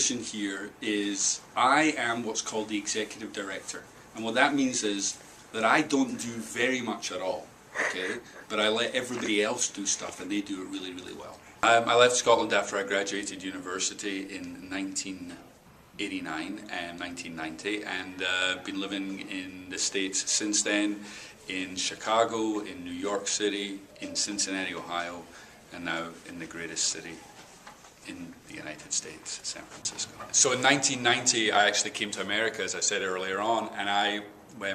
position here is I am what's called the executive director, and what that means is that I don't do very much at all, okay? But I let everybody else do stuff, and they do it really, really well. I left Scotland after I graduated university in 1989 and 1990, and been living in the States since then, in Chicago, in New York City, in Cincinnati, Ohio, and now in the greatest city in the United States, San Francisco. So in 1990, I actually came to America, as I said earlier on, and I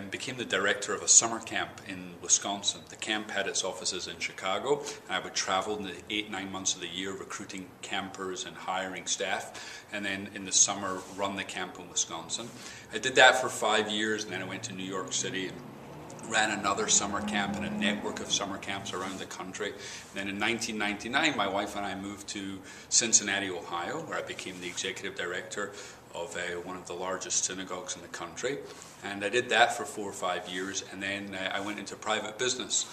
became the director of a summer camp in Wisconsin. The camp had its offices in Chicago, and I would travel in the 8-9 months of the year recruiting campers and hiring staff, and then in the summer run the camp in Wisconsin. I did that for 5 years, and then I went to New York City and ran another summer camp and a network of summer camps around the country. And then in 1999, my wife and I moved to Cincinnati, Ohio, where I became the executive director of one of the largest synagogues in the country. And I did that for 4 or 5 years, and then I went into private business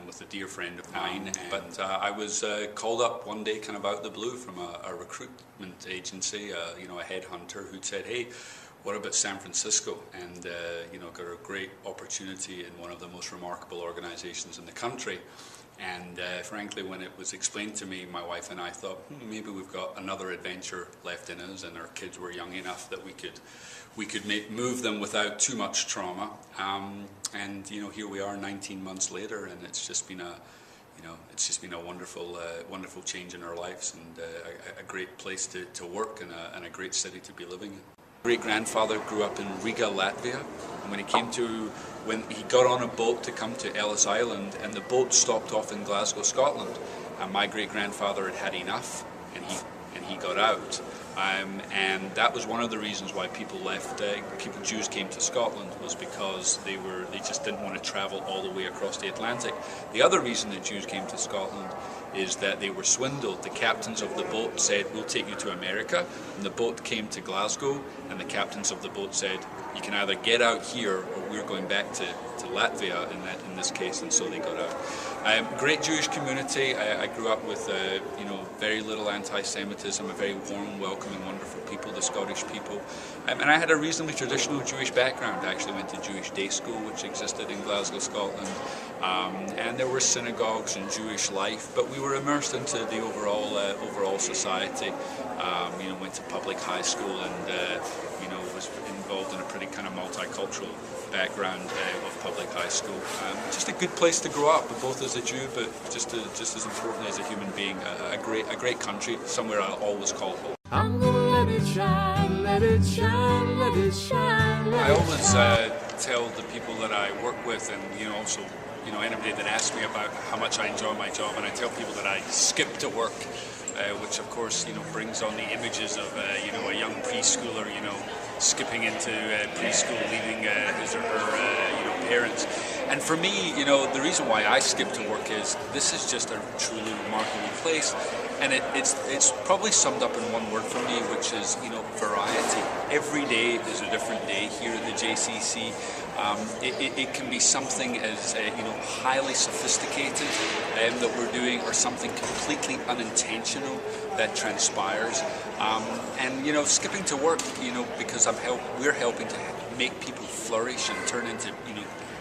with a dear friend of mine. But I was called up one day, kind of out of the blue, from a recruitment agency, a headhunter, who'd said, "Hey, what about San Francisco?" And got a great opportunity in one of the most remarkable organizations in the country. And frankly, when it was explained to me, my wife and I thought, maybe we've got another adventure left in us, and our kids were young enough that we could move them without too much trauma. And here we are 19 months later, and it's just been a wonderful change in our lives, and a great place to work, and a great city to be living in. Great-grandfather grew up in Riga, Latvia, and when he got on a boat to come to Ellis Island, and the boat stopped off in Glasgow, Scotland, and my great-grandfather had enough, and he got out. And that was one of the reasons why people left. Jews came to Scotland, was because they just didn't want to travel all the way across the Atlantic. The other reason that Jews came to Scotland is that they were swindled. The captains of the boat said, "We'll take you to America," and the boat came to Glasgow, and the captains of the boat said, "You can either get out here, or we're going back to Latvia," in this case, and so they got out. Great Jewish community. I grew up with very little anti-Semitism, a very warm, welcoming, wonderful people, the Scottish people. And I had a reasonably traditional Jewish background. I actually went to Jewish day school, which existed in Glasgow, Scotland. And there were synagogues and Jewish life, but we were immersed into the overall society. Went to public high school, and was involved in a pretty kind of multicultural background of public high school. Just a good place to grow up, both as a Jew, but just as importantly as a human being. A great country, somewhere I'll always call home. I'm gonna let it shine, let it shine, let it shine. I always tell the people that I work with, and also anybody that asks me about how much I enjoy my job, and I tell people that I skip to work, which of course brings on the images of a young preschooler skipping into preschool, leaving his or her parents. And for me, the reason why I skip to work is this is just a truly remarkable place, and it's probably summed up in one word for me, which is variety. Every day is a different day here at the JCC. It can be something as highly sophisticated that we're doing, or something completely unintentional that transpires. And skipping to work, because we're helping to make people flourish and turn into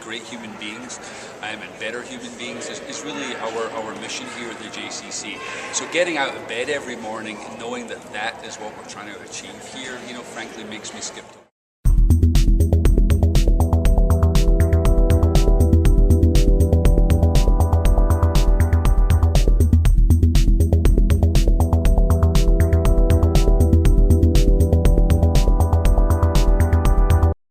great human beings and better human beings is really our mission here at the JCC. So getting out of bed every morning and knowing that is what we're trying to achieve here, frankly makes me skip to work.